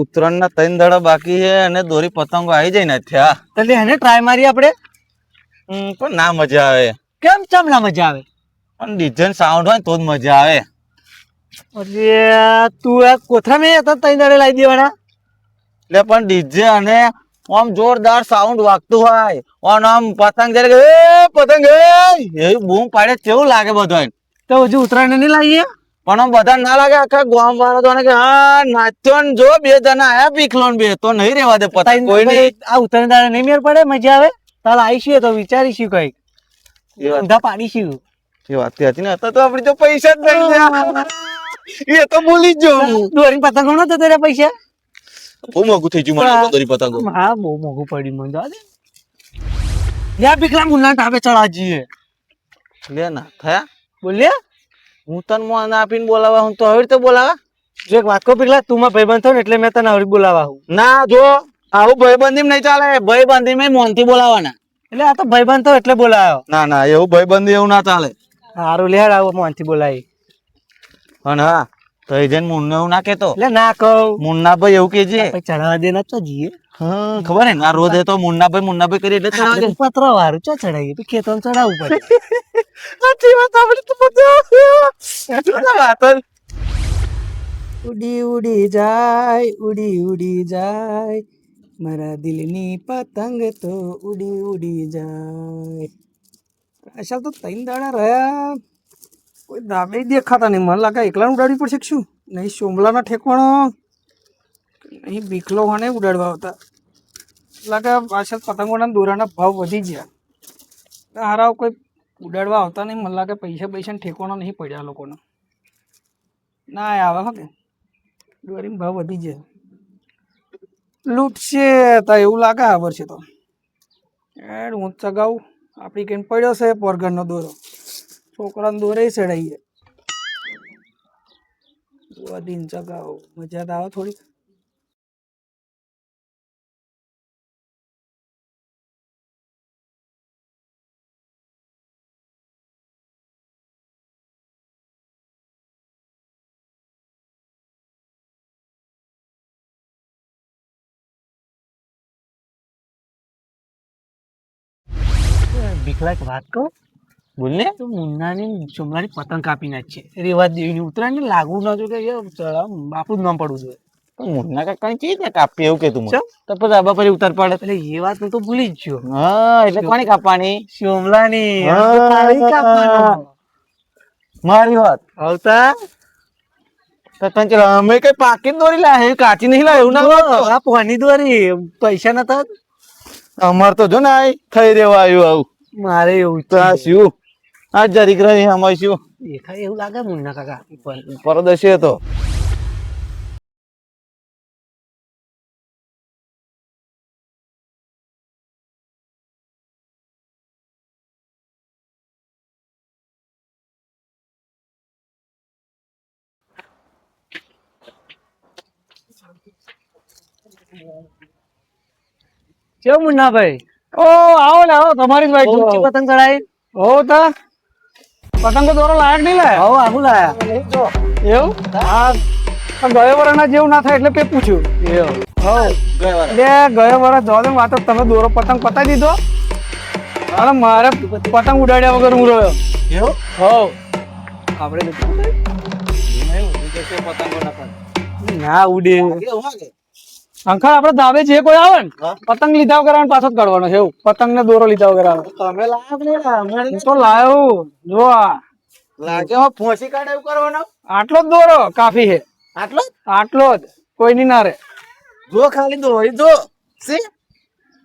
ઉત્તરાયણ ના 3 દાડા બાકી છે અને દોરી પતંગો આવી જાય ને થયા તો એને ટ્રાય મારી આપણે. પણ ના મજા આવે. કેમ ચમ ના મજા આવે? પણ ડિઝાઇન સાઉન્ડ હોય તો જ મજા આવે. અરે તું આ કોથરા મેં હતા 3 દાડે લાવી દેવાના. એટલે પણ ડીજે અને આમ જોરદાર સાઉન્ડ વાગતું હોય અને આમ પતંગ જયારે એ પતંગ એવી બૂમ પાડે કેવું લાગે બધા. તો હજુ ઉત્તરાયણ નહીં લાવીએ. પણ આમ બધા ના લાગે આખા ગામ વાળા તો કે હા નાચ્યો ને જો 2 જણા આયા પીખલો ને 2 તો નહીં રેવા દે પતંગ કોઈ નહીં. આ ઉત્તરાયણ દાડે નહીં મેળ પડે મજા આવે. તાલ આવીશું તો વિચારીશું કઈક ઊંધા પાડીશું. એ વાત હતી ને હતા તો આપડી તો પૈસા જ નહીં એ તો ભૂલી જ જો દોરી પતંગો નતો તારા પૈસા. બહુ મોંઘું થઈ ગયું મને દોરી પતંગો. હા બહુ મોંઘું પડ્યું મને તો. લ્યા પીખલા મુન્ના ટાપે ચડા જઈએ. લે ના થયા બોલ્યા હું તને મોન આપીને બોલાવા હું તો હવે રીતે બોલાવા. જો એક વાત કહું પીખલા તું માં ભાઈબંધ થયો ને એટલે મેં તને હવે બોલાવા હું. ના જો આવું ભાઈબંધી નહીં ચાલે. ભાઈબંધી મેં મોનથી બોલાવાના. એટલે આ તો ભાઈબંધ થયો એટલે બોલાવ્યો. ના ના એવું ભાઈબંધી એવું ના ચાલે. સારું લે આવો મોનથી બોલાવી. અને હા તો એ જઈને મુન્ને એવું ના કેતો. એટલે ના કહું મુન્ના ભાઈ એવું કેજે ચડાવવા દે ના તો જઈએ. હા ખબર ને આ રોજ તો મુન્ના ભાઈ કરી એટલે ચડાવવા દે. પત્ર વાળું ચો ચડાવીએ પછી ખેતર ચડાવવું પડે. સાચી વાત આપણે તો બધા ઉડી ઉડી જાય ઉડી ઉડી જાય મારા દિલની પતંગ તો ઉડી ઉડી જાય. અસલ તો 3 દાડા રહ્યા કોઈ દાબે દેખાતા નહીં. મને લાગે એકલા ઉડાડવી પડશે શું નહીં. સોમલાના ઠેકવાનો નહીં બીખલો વાને ઉડાડવા આવતા લાગે. પાછળ પતંગોના દોરાના ભાવ વધી ગયા. હારા કોઈ ઉડાડવા આવતા નહીં. મને લાગે પૈસાને ઠેકવાનો નહીં પડ્યા લોકોને. ના આવે હો કે દોરીમાં ભાવ વધી જાય. લૂંટશે તો એવું લાગે આ વર્ષે તો. હું ચગાવું આપણી કેમ પડ્યો છે પોરગણનો દોરો. છોકરાને દોરે ચડાવીએ વધીને ચગાવો મજા તો આવે થોડી. ભીખલા એક વાત કહું બોલને તો મુન્નાની સોમલાની પતંગ કાપી નાખશે. રેવા દેવી ઉતરાયણ ને લાગવું ન જોઈએ કે બાપુ જ નામ પડવું જોઈએ. મુન્ના કાકા ચી ને કાપી એવું કે તું ચમ? તો પછી આબા પછી ઉતાર પડે. એટલે એ વાત હું તો ભૂલી જ ગયો. હા એટલે કોની કાપવાની? સોમલાની હા. તારી કાપવાનો. મારી વાત આવતા તો તને અમે કઈ પાકી દોરી લાવે કાચી નહીં લાવે એવું ના બોલતો. આ પોની દોરી પૈસા નતા. અમાર તો જો ને આ થઈ રેવા આવ્યું આવું. મારે એવું તો આ શું આ જરીક રહી અમાર શું દેખાય એવું લાગે મુન્ના કાકા પરદેશી હતો. કેવું મુન્નાભાઈ? ઓ આવો ને આવો તમારી જ વાઈટ પતંગ ચડાવી. હો તા પતંગો દોરો લાયક નહીં લાયા. હો આવું લાયા એવું. હા ગયો વર્ષના જેવું ના થાય એટલે તે પૂછ્યું. એવું હો ગયો વર્ષ જવા વાત તમે દોરો પતંગ પતાવી દીધો અને મારે પતંગ ઉડાડ્યા વગર હું રહ્યો. એવું હો આપણે ના ઉડે અંકલ આપડે દાવે જે કોઈ આવે ને પતંગ લીધા વગર પાછો જ કાઢવાનો છે. એવું પતંગ ને દોરો લીધા વગર આવે. તમે લાયક નહીં લાવે તો લાયો જો લાગે ફોસી કાઢે એવું કરવાનો. આટલો જ દોરો કાફી છે. આટલો આટલો જ કોઈ ની ના રે. જો ખાલી દોરી જો સી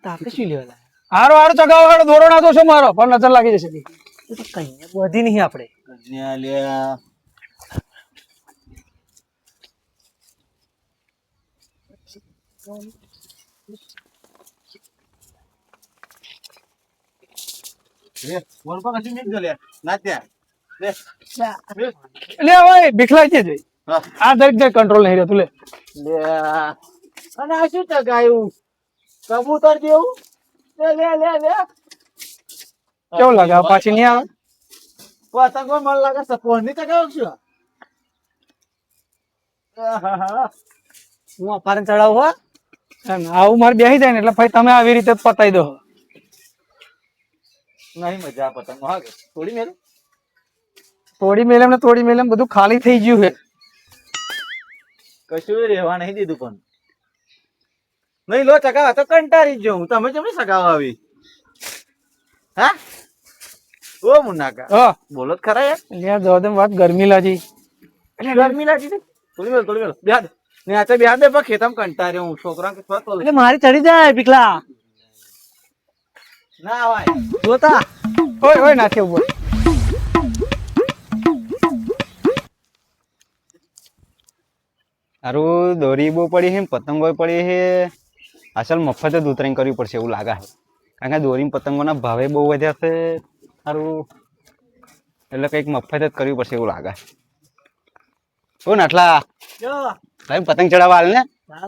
તાપે શું લેવા હારો હારો ચગાવો હારો દોરો ના દોશો મારો પણ નજર લાગી જશે. કઈ બધી નહીં આપણે લ્યા લે ભાઈ ભીખલાઈ છે જોઈ આ દરેક જગ્યાએ કંટ્રોલ નહીં રહેતું. લે અને આ શું ચગાયું કબૂતર જેવું. લે લે લે લે કેવું લાગે પાછી નહીં આવે. પતંગો મને લાગે સપોર્ટ ની ચગાવ છું. હું અપારે ચડાવું હો આવું મારે બેસી જાય ને એટલે ભાઈ તમે આવી રીતે પતાવી દો. નહીં મજા આ પતંગ હા કે થોડી મેલું તોડી મેલેમ બધું ખાલી થઈ ગયું છે. કશું રહેવા નહીં દીધું પણ નહીં લો ચગાવા તો કંટાળી જ હું તમે કેમ સગાવા આવી હા ઓ મુન્નાકા હા બોલો જ ખરા યાર યાર જવા દે વાત ગરમી લાગી. એટલે ગરમી લાગી છે થોડી મેલ બ્યાદ ને આચે બ્યાદ દે પણ ખેતમ કંટાળ્યો હું છોકરા કે ફરતો એટલે મારી ચડી જાય પીકલા ના આવાય જોતા ઓય નાખે ઉપર. હારું દોરી બહુ પડી છે પતંગો પડી છે અસલ મફત જ ઉતરાણ કરવી પડશે એવું લાગે છે કારણ કે દોરી પતંગોના ભાવે બહુ વધ્યા છે સારું એટલે કંઈક મફત જ કરવી પડશે એવું લાગે કોણ આટલા જો તારી પતંગ ચડાવવા હાલ ને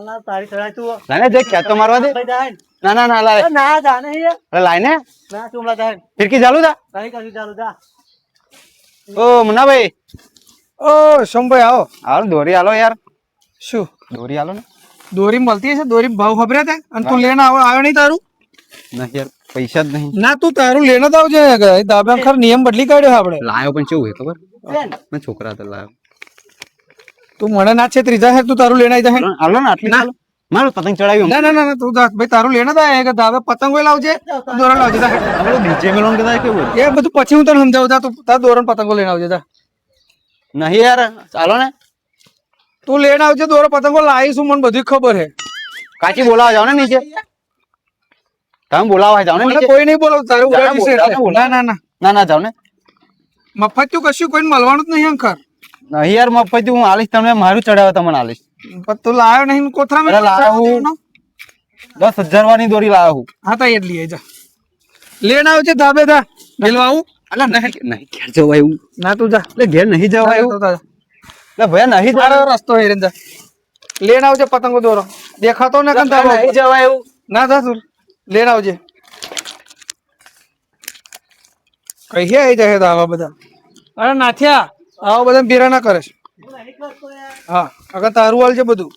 ના તારી ચડાય તું લાઈને જે ખેતો મારવા દે ના લાય ના જાને હે અરે લાઈને ના તુમલા જાય ફિરકી ચાલુ તા કઈ કશું ચાલુ જા ઓ મુન્નાભાઈ ઓ સોમભાઈ આવો. હાલ દોરી હાલો યાર શું દોરી હાલો ને દોરી મળતી હશે? દોરી ભાવ ખબરે હતા અને તું લેને આવ્યો નહીં તારું? નહીં યાર પૈસા જ નહીં ના તું તારું લેને તો આવજે. દાબા ખર નિયમ બદલી કાઢ્યો આપણે. લાયો પણ કેવું હોય ખબર મેં છોકરા હતા લાયો તું મને ના છે ત્રીજા હે તું તારું લેને આવી જા. હાલો ને આટલી ચાલો મારું પતંગ ચડાવ્યું ના તું ભાઈ તારું લેને તો કે દાબે પતંગો લાવજે દોરણ લાવજે જા. આપણે બીજે મેલોન કદાચ કેવું એ બધું પછી હું તને સમજાવું જા. તું તાર દોરણ પતંગો લઈને આવજે જા. નહીં યાર ચાલો ને તું લેને આવજે દોરણ પતંગો લાવીશું મને બધી ખબર હે. કાચી બોલાવા જાવ ને નીચે તમે બોલાવા જાવ ને મને નીચે કોઈ નહીં બોલાવ તારું ઉડાડી છે એટલે. ના ના જાવ ને મફત તું કશું કોઈને મળવાનું જ નહીં અંકર. નહીં યાર મફત હું આલીશ તમને મારું ચડાવે તમને આલીશ પણ તું લાવ્યો નહીં કોથરા અરે લાવ્યો. 10,000 વાળી દોરી લાવ્યો હું હા તા એટલી જા લેને આવજે ધાબે જા મેલવા આવું. અલા નહીં ઘેર જવાય એવું ના તું જા એટલે ઘેર નહીં જવાય એવું એટલે ભૈયા નહીં તારો જવાય રસ્તો હેરેન જા લેને આવજે પતંગો દોરો દેખાતો ને કંતા નહીં જવાય એવું ના જા તું લેને આવજે. કઈ આવી જાય તો આવા બધા અરે નાથ્યા આવા બધા ભેરા ના કરે છે. હા અગર તારું હાલ છે બધું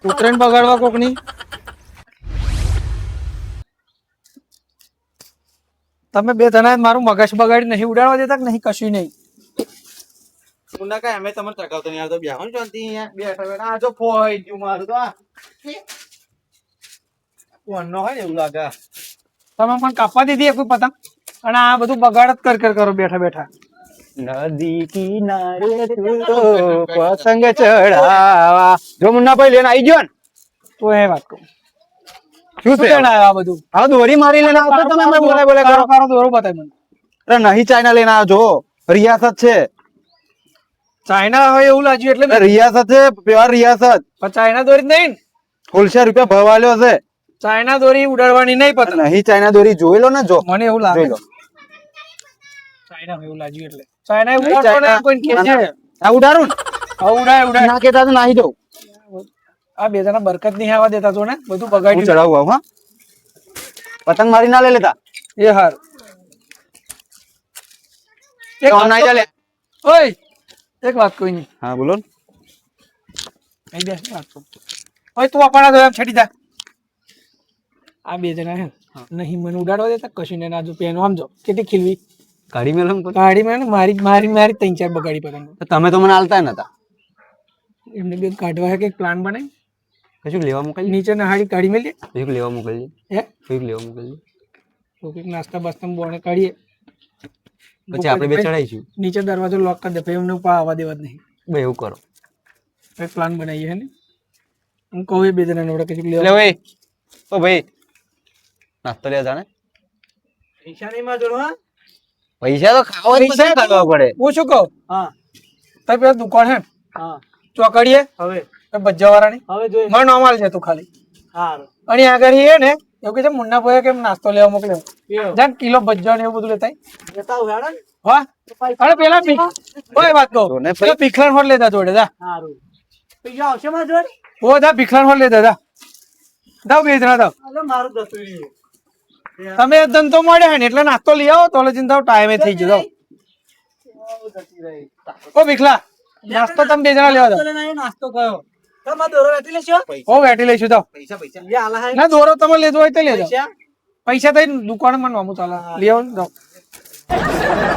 ઉતરેન બગાડવા કોકની. તમે બે જણા મારું મગજ બગાડી નહીં ઉડાડવા દેતા કે નહીં કશું નહીં. મુન્નાકા અમે તમને ચગાવતો નહીં આવતો બેહો ને શાંતિ અહીંયા બેઠા બેઠા આ જો ફોઈ ગયું મારું તો આ કોણનો હોય ને એવું લાગે તમે પણ કાપવા દીધી એક પતંગ અને આ બધું બગાડ જ કર કરો બેઠા બેઠા. નદી કિનારે પતંગ ચડાવા જો મુન્નાભાઈ લઈને આવી ગયો ને તો એ વાત કહું શું શું છે લેણ આવ્યા આ બધું હા દોરી મારી લઈને આવતા તમે અમે બોલે કરો કરો દોરો બતાય મને. અરે નહીં ચાઇના લઈને આવજો રિયાસત છે ચાઇના હોય એવું લાગ્યું એટલે અરે રિયાસત છે પ્યોર રિયાસત પણ ચાઇના દોરી જ નહીં ને. ₹1,000 ભાવ આલ્યો છે ચાઇના દોરી ઉડાડવાની નહીં પતંગ. નહીં ચાઇના દોરી જોઈ લો ને જો મને એવું જોઈ લાગે લો ચાઇના હોય એવું લાગ્યું એટલે ચાઇના નહીં, ઉડાડતો ને ચાઇના- કોઈ કે છે આ ઉડાડું હા ઉડાય ના કેતા તો નાહી દઉં આ બે જણા બરકત નહીં આવવા દેતા તો ને બધું હું બગાડ્યું. ચડાવું આવું હા પતંગ મારી ના લઈ લેતા એ હાર એક તો નાઈ ચાલે ઓય એક વાત કોઈ નહીં હા બોલો ને. અહીં બેસ વાત કહું. ઓય તું આપણા તો એમ છેટી જા. આ બે જણા હે નહીં મને ઉડાડવા દેતા કશું ને ના જો પેનો સમજો કેટલી ખીલવી કાઢી મેલો ને પછી. ગાડી માં મારી મારી મારી 3-4 બગાડી પતંગ. તો તમે તો મને આલતા નતા એમને બે કાઢવા હે કે પ્લાન બનાવી કશું લેવા મોકલજે નીચે નહાડી કાઢી મેલીએ કશું લેવા મોકલજે હે કશું લેવા મોકલજે તો કંઈક નાસ્તા બાસ્તા બોણે કાઢીએ પછી આપણે બે ચડાઈશું નીચે દરવાજો લોક કરી દે પછી એમને ઉપર આવવા દેવા જ નહીં. બે એવું કરો કંઈક પ્લાન બનાવીએ હે ને હું કહું એ બે જણા ને કશું એટલે લેવા ભાઈ ઓ ભાઈ નાસ્તો લેવા જાણે પૈસા નહીં માં જોડો હા પૈસા તો ખાવા જ પૈસા બધા કાઢવા પડે હું શું કહું હા તારી પેલા દુકાન હે હા ચોકડીએ હવે ભજ્જા વાળાની હવે જોઈ મને નોર્મલ છે તું ખાલી હારું અને આગળ એ ને એવું કે છે મુન્ના ભાઈ કેમ નાસ્તો લેવા મોકલ્યો જાન કિલો ભજ્જા ને એવું બધું લેતા જતા હું હેડો ને હા અરે પેલા ઓય વાત કહું જોને પેલા ભીખલાણ હોટ લેતા જોડે જા હારું પૈસા આવશે માં જોડે ઓ જા ભીખલાણ હોટ લેતા જા દાવ બે જણા દાવ અલે મારું દસું રહ્યું તમે ધંધો મળ્યા હે ને એટલે નાસ્તો લઈ આવો તો ચિંતા ટાઈમે થઈ ગયો ઓ ભીખલા નાસ્તો તમે બે જણા લેવા દો નાસ્તો કયો તમારે દોરો વેચી લેશો ઓ વેટી લઈશું તો પૈસા પૈસા જે આલા હે ના દોરો તમે લેજો હોય તો લેજો પૈસા પૈસા થઈ દુકાન માં નોમું ચાલે લઈ આવો ને જાઓ.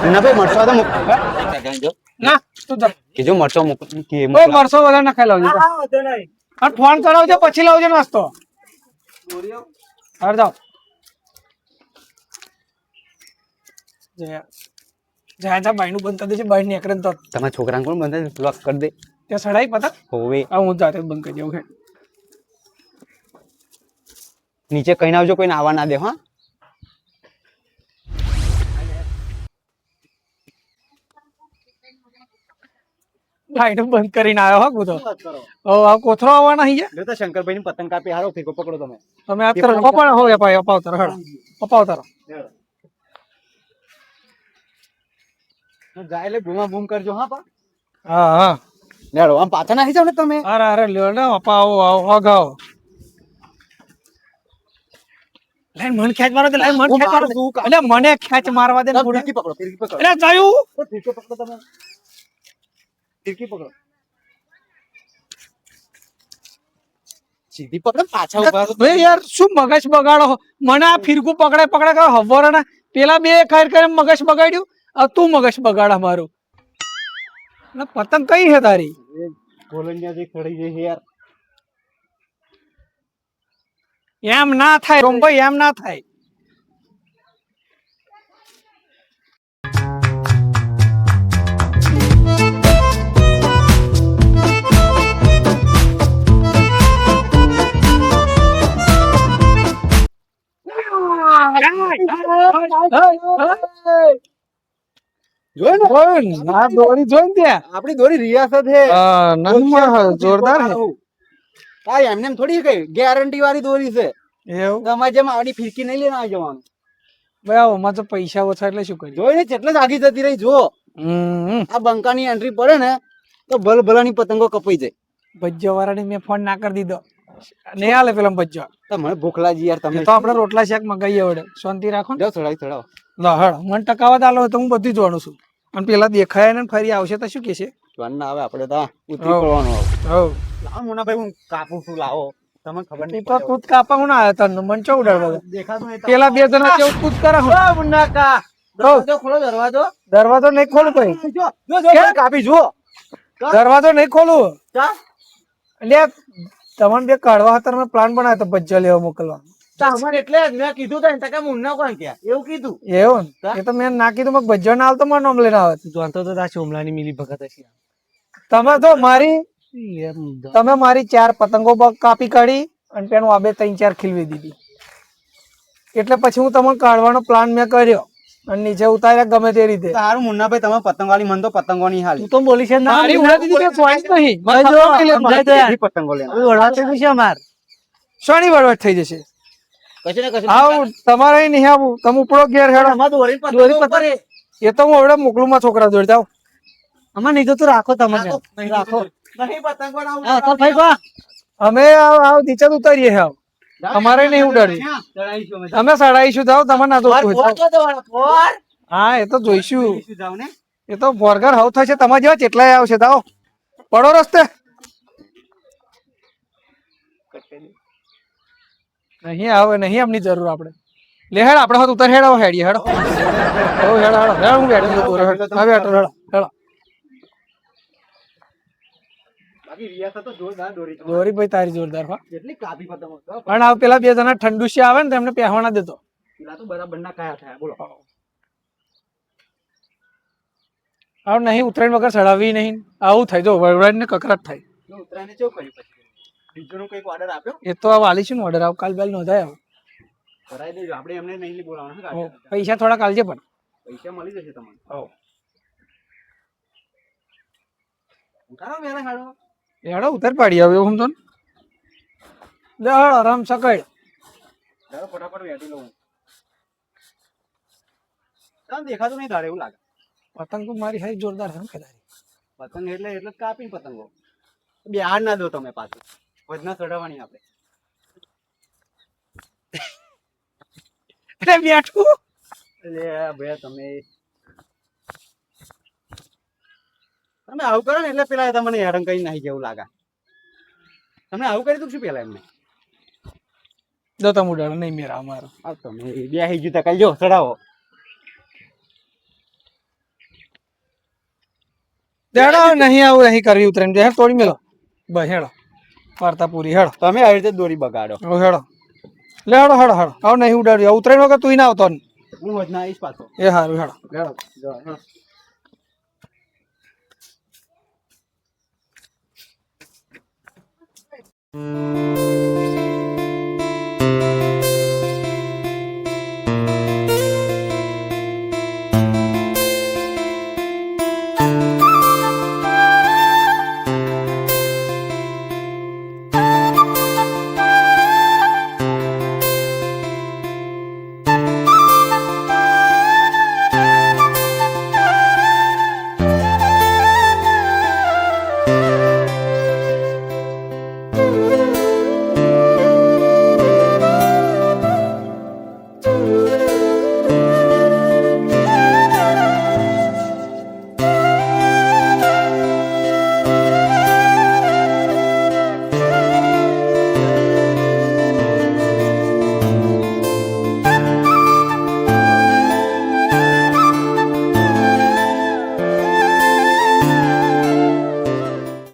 મુન્નાભાઈ મરચો તો મૂક પૈસા ગણજો. ના તું જા કીજો મરચો મૂક કે કોઈ મૂક. મરસો વધારે ના ખાઈ લાવજો હા વધુ નહીં અને ફોન કરાવજો પછી લાવજો નાસ્તો હાર જાઓ જ્યાં જ્યાં બાયનું બંધ કરી દેજે બહાર નીકળે ને તો તમારા છોકરાને કોણ બંધ લોક કરી દે ત્યાં સડાઈ પતંગ હોવે આ હું જાતે જ બંધ કરી દઉં નીચે કઈ આવજો કોઈને આવવા ના દે હા બાયનું બંધ કરીને આવ્યો હા કૂતો આ કોથરો આવવાના અહીં લો તો શંકરભાઈ ની પતંગ કાપી હારો ફીકો પકડો તમે તમે આ તરફ પણ હો અપાય અપાવતર હળ અપાવતર જાય એટલે બૂમા બૂમ કરજો હા પા હા હા લેડો આમ પાછા નાખી જાવ ને તમે અરે અરે લ્યો ને અપાવો આવો અગાઓ લાઈન મન ખેંચ મારો દે લાઈન મન ખેંચ મારો દે એટલે મને ખેંચ મારવા દે ને પૂરા. ફિરકી પકડો ફિરકી પકડો એટલે જાયું ફિરકી પકડો તમે ફિરકી પકડો સીધી પકડો પાછા ઉભા રહો. ભાઈ યાર શું મગજ બગાડો મને આ ફિરકું પકડાય પકડાય કરે હવરો ને પેલા બે ખાર કરે મગજ બગાડ્યું હવે તું મગજ બગાડા મારું એટલે પતંગ કઈ છે તારી કોલંડિયા જે ખડી છે યાર એમ ના થાય રોમભાઈ એમ ના થાય જોયું ને જોયું ને? આ દોરી જોઈ ને ત્યાં આપણી દોરી રિયાસત છે નંબર જોરદાર છે હા એમને એમ થોડી કઈ ગેરંટી વાળી દોરી છે એવું તમારે જેમ આવડી ફિરકી નહીં લઈને આવી જવાનું ભાઈ આમાં તો પૈસા ઓછા એટલે શું કર્યું જોઈ ને કેટલે જ આગી જતી રહી જો આ બંકાની એન્ટ્રી પડે ને તો ભલ ભલાની પતંગો કપાઈ જાય ભજ્જો વાળાને મેં ફોન ના કરી દીધો નહીં હાલે પેલા ભજ્જો તમને ભૂખ લાગી યાર તમે તો આપણે રોટલા શાક મગાઈએ વડે શાંતિ રાખો ને જાઓ ચડાવી ચડાવો લા હળ મને ટકાવત આલો તો હું બધું જોવાનું છું અને પેલા દેખાય ને ફરી આવશે તો શું કે છે જોવાનું ના આવે આપણે તો ઉતરી હવ. પડવાનું આવે હવ લાવો મોનાભાઈ હું કાપું છું લાવો તમને ખબર તું નહીં તો કૂદ કાપા હું ના આવ્યો તને મને ચો ઉડાડવા દેખાતું નહીં પેલા બે જણા કેવું કૂદ કરે હું મુન્ના કા દરવાજો ખોલો દરવાજો દરવાજો નહીં ખોલું ભાઈ જો જો જો કાપી જુઓ દરવાજો નહીં ખોલું ચા એટલે તમને બે કાઢવા હતા મેં પ્લાન બનાવ્યો તો ભજ્જો લેવા મોકલવા અમારે એટલે જ મેં કીધું તો ટકા મુન્ના કોણ ક્યાં એવું કીધું એવું ને એ તો મેં ના કીધું મેં ભજ્જો ના આવતો મને નામ લઈને આવે જાણતો તો તા ચોમલાની મિલી ભગત હશે તમે તો તમે મારી 4 પતંગો કાપી કાઢી અને પેલું આ બે 3-4 ખીલવી દીધી એટલે પછી હું તમને કાઢવાનો પ્લાન મેં કર્યો અને નીચે ઉતાર્યા ગમે તે રીતે સારું મુન્નાભાઈ તમે પતંગ વાળી મન તો પતંગો નહીં હાલી તું તો બોલી છે ના મારી ઉડા દીધી કે ચોઈસ નહીં બધી પતંગો લેના વળવા છે માર શોની વળવટ થઈ જશે કશે ને કશે આવું તમારે અહીં નહીં આવું તમે ઉપડો ઘેર હેડો અમાર દોરી દોરી પતંગ એ તો હું હવે મોકલું માં છોકરા જોડે જાઓ અમાર નહીં તો તું રાખો તમે રાખો નહીં પતંગો ના હા તો ભાઈ બા અમે આવ નીચે ઉતારીએ હાવ અમારે નહીં ઉડાડવી અમે સડાઈશું જાઓ તમારે ના જોતું હા એ તો જોઈશું એ તો બોરગર હાવ થશે તમારા જેવા કેટલાય આવશે જાઓ પડો રસ્તે નહીં આવે નહીં એમની જરૂર આપણે લે હેડ આપણે હાથ ઉતાર હેડ હેડીએ હેડો હેડો હેડો હેડો હું બેઠો છું હવે હેડો હેડો હેડો બાકી રિયાસત તો જોરદાર દોરી દોરી ભાઈ તારી જોરદાર હો કેટલી કાપી પતંગો પણ આ પેલા બે જણા ઠંડુ છે આવે ને તેમને પહેવાના દેતો પેલા તો બરાબર ના કયા થયા બોલો આવ નહીં ઉતરાયણ વગર ચડાવી નહીં આવું થાય જો વરવડાઈને ને કકરાટ થાય ઉતરાને કેવું કર્યું પછી બીજો નો કઈક ઓર્ડર આપ્યો એ તો આ વાલી છે ને ઓર્ડર આવ કાલ બેલ નોંધાય આવ કરાવી દેજો આપણે એમને નહીં બોલાવવાના પૈસા થોડા કાલજે પણ પૈસા મળી જશે તમને હો ઉતારો મેરા હાડો હેડો ઉતાર પાડી આવે એવું તો લે હેડો રામ સકડ ચાલો ફટાફટ વેટી લઉં ચાલ દેખાતું નહીં તારે એવું લાગે પતંગ તો મારી હારી જોરદાર છે કે તારી પતંગ એટલે જ કાપી પતંગો બિહાર ના દો તમે પાછું વધના ચડાવવાની આપણે એટલે બેઠું એટલે ભાઈ તમે આવું કરો ને એટલે પેલા તમને હેરાન કઈ નાખી જેવું લાગે તમે આવું કરી દઉં છું પેલા એમને જો તમે ઉડાડો નહીં મેરા અમારો આ તમે બે હઈ ગયું કાલ જો ચડાવો દેડો નહીં આવું નહીં કરવી ઉતરે હેડ તોડી મેલો બસ હેડો વાર્તા પૂરી હેડો તમે આવી રીતે દોરી બગાડો હવે હેડો લે હેડો હેડો હેડો આવ નહીં ઉડાડ્યું ઉતરે વગર તું ના આવતો ને. હું વચના આવીશ પાછો એ સારું હેડો હેડો